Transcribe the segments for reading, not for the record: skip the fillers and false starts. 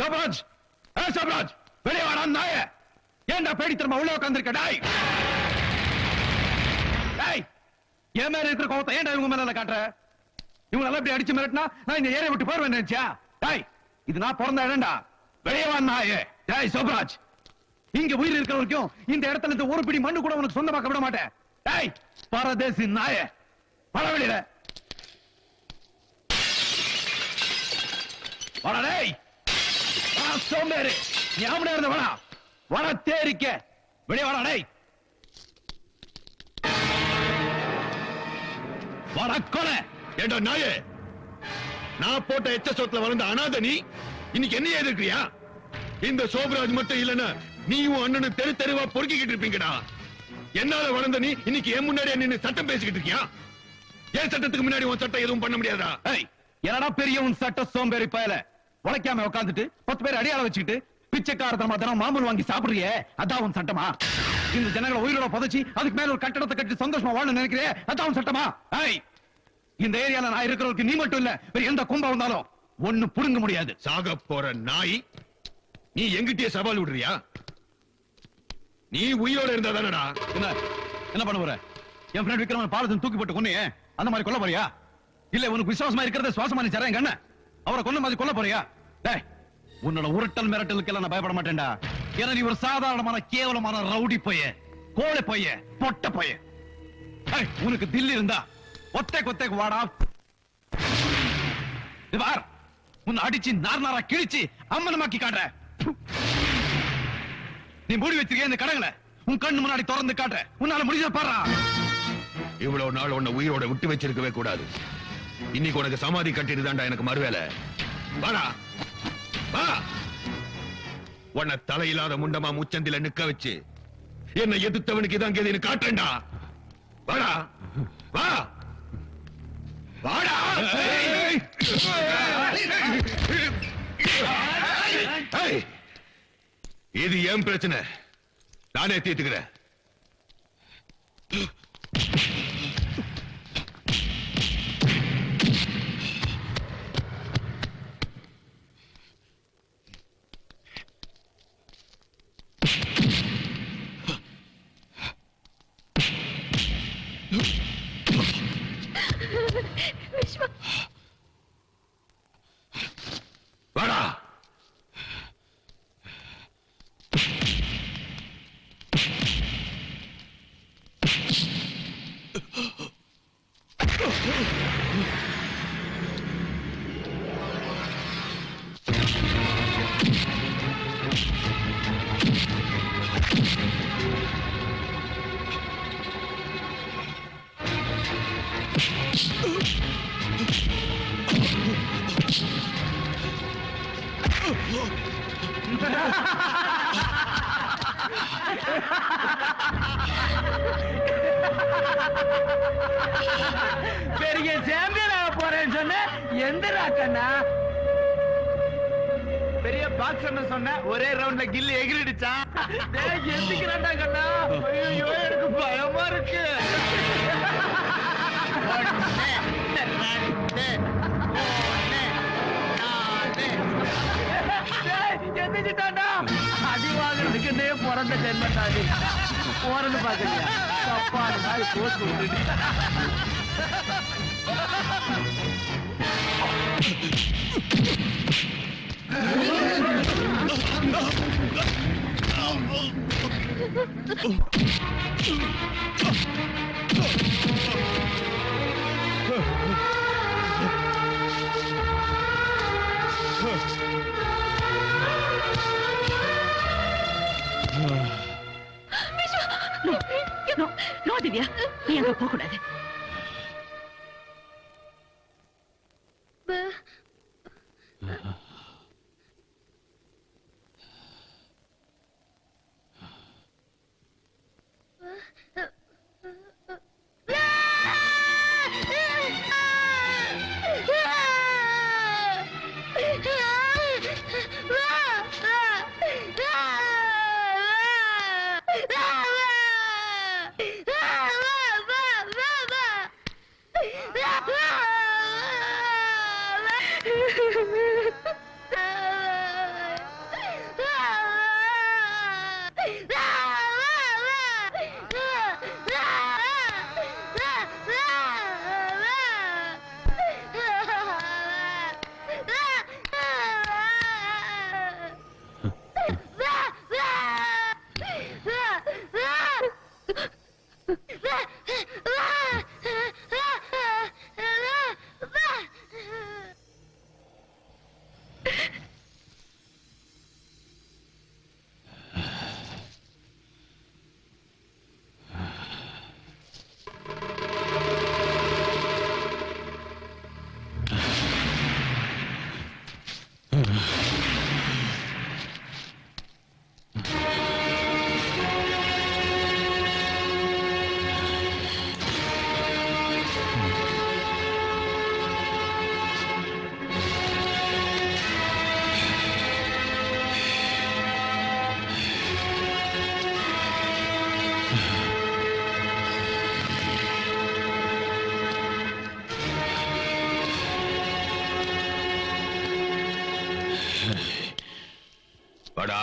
சோபராஜ், சோபராஜ், வெளியே வாடா நாயே. ஏன்டா பேடி திரும்ப உள்ள உட்கார்ந்திருக்க? டாய் டாய், என் மேல இருக்கிற கோவத்தை ஏன்டா இவங்க மேல காட்டுற? இவங்க எல்லாம் இப்படி அடிச்சு மிரட்டினா நான் இந்த ஏரியா விட்டு போயிருவேன் நினைச்சா? டாய், இது நான் பிறந்த இடம்டா. வெளியே வா நாயே. டாய் சோபராஜ், இங்க உயிர் இருக்கிற வரைக்கும் இந்த இடத்துல இருந்து ஒரு பிடி மண்ணு கூட உனக்கு சொந்தமாக்க விட மாட்டேன். டாய் பரதேசி நாயே, வர வெளியில வாடா. டேய் சோம்பேறி, நீ ஆம்பளை இருந்த வாடா. வட தேரிக்க வெளியே வாடா. டேய் வாடா கொலை. ஏண்டா நாயே, நான் போட்ட எச்ச சொத்துல வளர்ந்த அனாதை நீ இன்னைக்கு என்ன எதிர்க்கிறியா? இந்த சோபராஜ் மட்டும் இல்லன்னா நீயும் அண்ணனும் தெரு தெருவா பொறுக்கிக்கிட்டு இருப்பீங்கடா. என்னால வளர்ந்த நீ இன்னைக்கு என் முன்னாடி நின்னு சட்டம் பேசிக்கிட்டு இருக்கியா? ஏன் சட்டத்துக்கு முன்னாடி உன் சட்டம் எதுவும் பண்ண முடியாதா? என்னடா பெரிய உன் சட்ட சோம்பேறி பயல, உழைக்காம உட்காந்துட்டு 10 பேர் அடியாள வச்சுக்கிட்டு பிச்சைக்காரத்தனமா தினம் மாமூல் வாங்கி சாப்பிடுறியே, அதான் உன் சட்டமா? இந்த ஜனங்களை உயிரோட புதைச்சி அதுக்கு மேல ஒரு கட்டடத்தை கட்டி சந்தோஷமா வாழ நினைக்கிறே, அதான் உன் சட்டமா? இந்த ஏரியால நான் இருக்கிறவருக்கு நீ மட்டும் இல்ல, வேற எந்த கும்பம் வந்தாலும் ஒண்ணு புடுங்க முடியாது. சாக போற நாய், நீ எங்கிட்டே சவால் விடுறியா? நீ உயிரோட இருந்தா தானடா. என்ன பண்ண போற? என் ஃப்ரெண்ட் விக்ரமன் பாலத்தின் தூக்கி போட்டு கொன்னே, அந்த மாதிரி கொல்ல போறியா? இல்ல உனக்கு விசுவாசமா இருக்கிறத சுவாசமா நீ சரேன் கண்ண அவரை கொல்ல மாதிரி கொல்ல போறியா? டேய், உன்னோட உருட்டல் மிரட்டலுக்கெல்லாம் நான் பயப்பட மாட்டேன்டா. ஏன்னா நீ ஒரு சாதாரணமான கேவலமான ரவுடி பைய, கோழை பைய, பொட்ட பைய. உனக்கு தில்லி இருந்தா ஒத்தை கொத்தைக்கு வாடா. உன்னை அடிச்சு நார் நாரா கிழிச்சு அம்மனமாக்கி காட்டுற. நீ மூடி வச்சிருக்க இந்த கடங்களை உன் கண்ணு முன்னாடி திறந்து காட்டுற. உன்னால முடிஞ்ச பாடுறா. இவ்வளவு நாள் உன்னை உயிரோட விட்டு வச்சிருக்கவே கூடாது. இன்னைக்கு உனக்கு சமாதி கட்டிட்டு தான்டா எனக்கு மறுவேலை. வாடா வா. உன்னை தலையில்லாத முண்டமா முச்சந்தில நிக்க வச்சு என்னை எதிர்த்தவனுக்கு இதான் கேது காட்டுறேன்டா. வாடா வா வாடா. இது ஏன் பிரச்சனை, நானே தீர்த்துக்கிறேன். வாடா. பெரிய சாம்பியன் ஆக போறேன்னு சொன்ன எந்த கண்ணா? பெரிய பாக்ஸ் சொன்ன ஒரே ரவுண்ட்ல கில்லி எகிரிடுச்சா? எந்திக்கிறாண்டா கண்ணா. ஐயோ எனக்கு பயமா இருக்கு. எந்திரிச்சிட்டாண்டா. அடி வாங்குறதுக்கு பிறந்த ஜென்மத்தாடி போறது பாக்கலையா? தப்பான மாதிரி போஸ்ட் விட்டுட்டு நோ திவ்யா, நீ அங்க போக கூடாது. வாடா.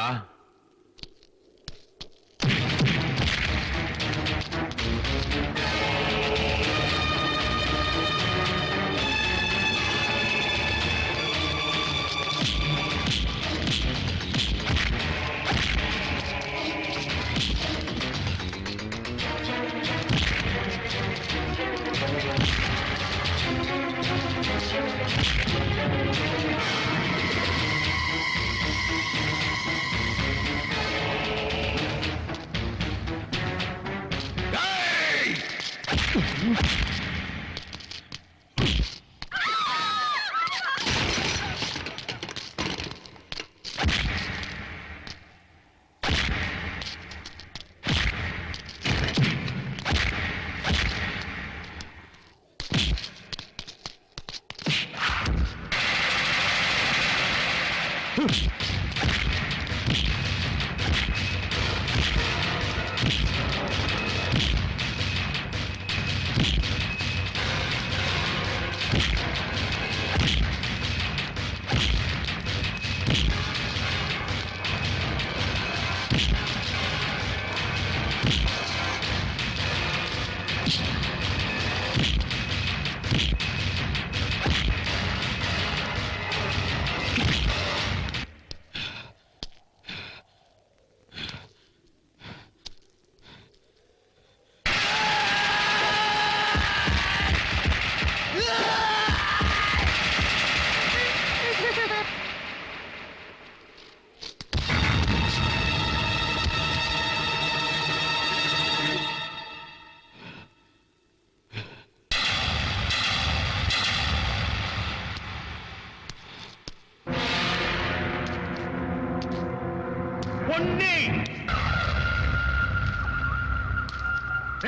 ஒன்னு,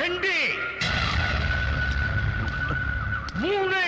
ரெண்டு, மூணு,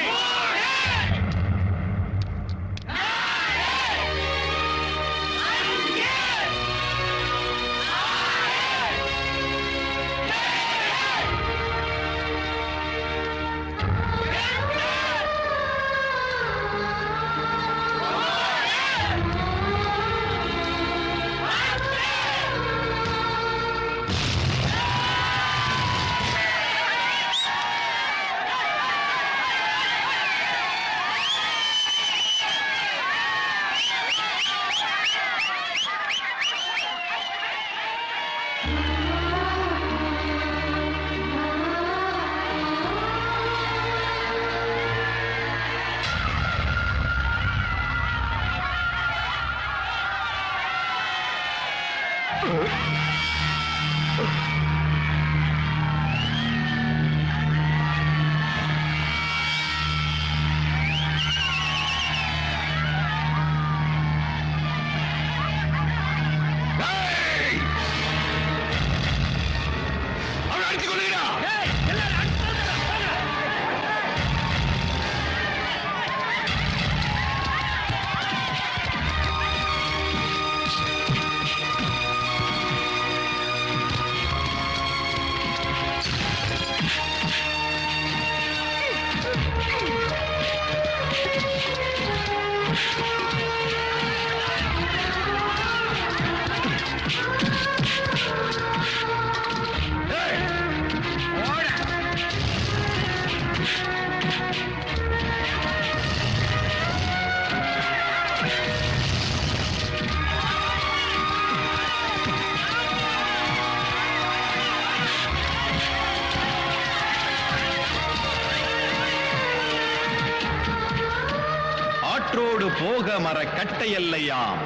ஆற்றோடு போக மர கட்டையல்லையாம்,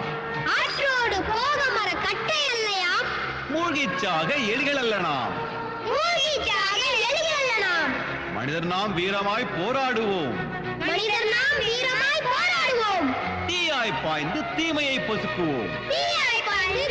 ஆற்றோடு போக மர கட்டையல்லையாம், மூழ்கிச்சாக எலிகளல்லனாம், மூழ்கிச்சாக எலிகளல்லனாம். மனிதர் நாம் வீரமாய் போராடுவோம், மனிதர் நாம் வீரமாய் போராடுவோம், தீயாய் பாய்ந்து தீமையை பொசுக்குவோம், தீயாய் பாய்ந்து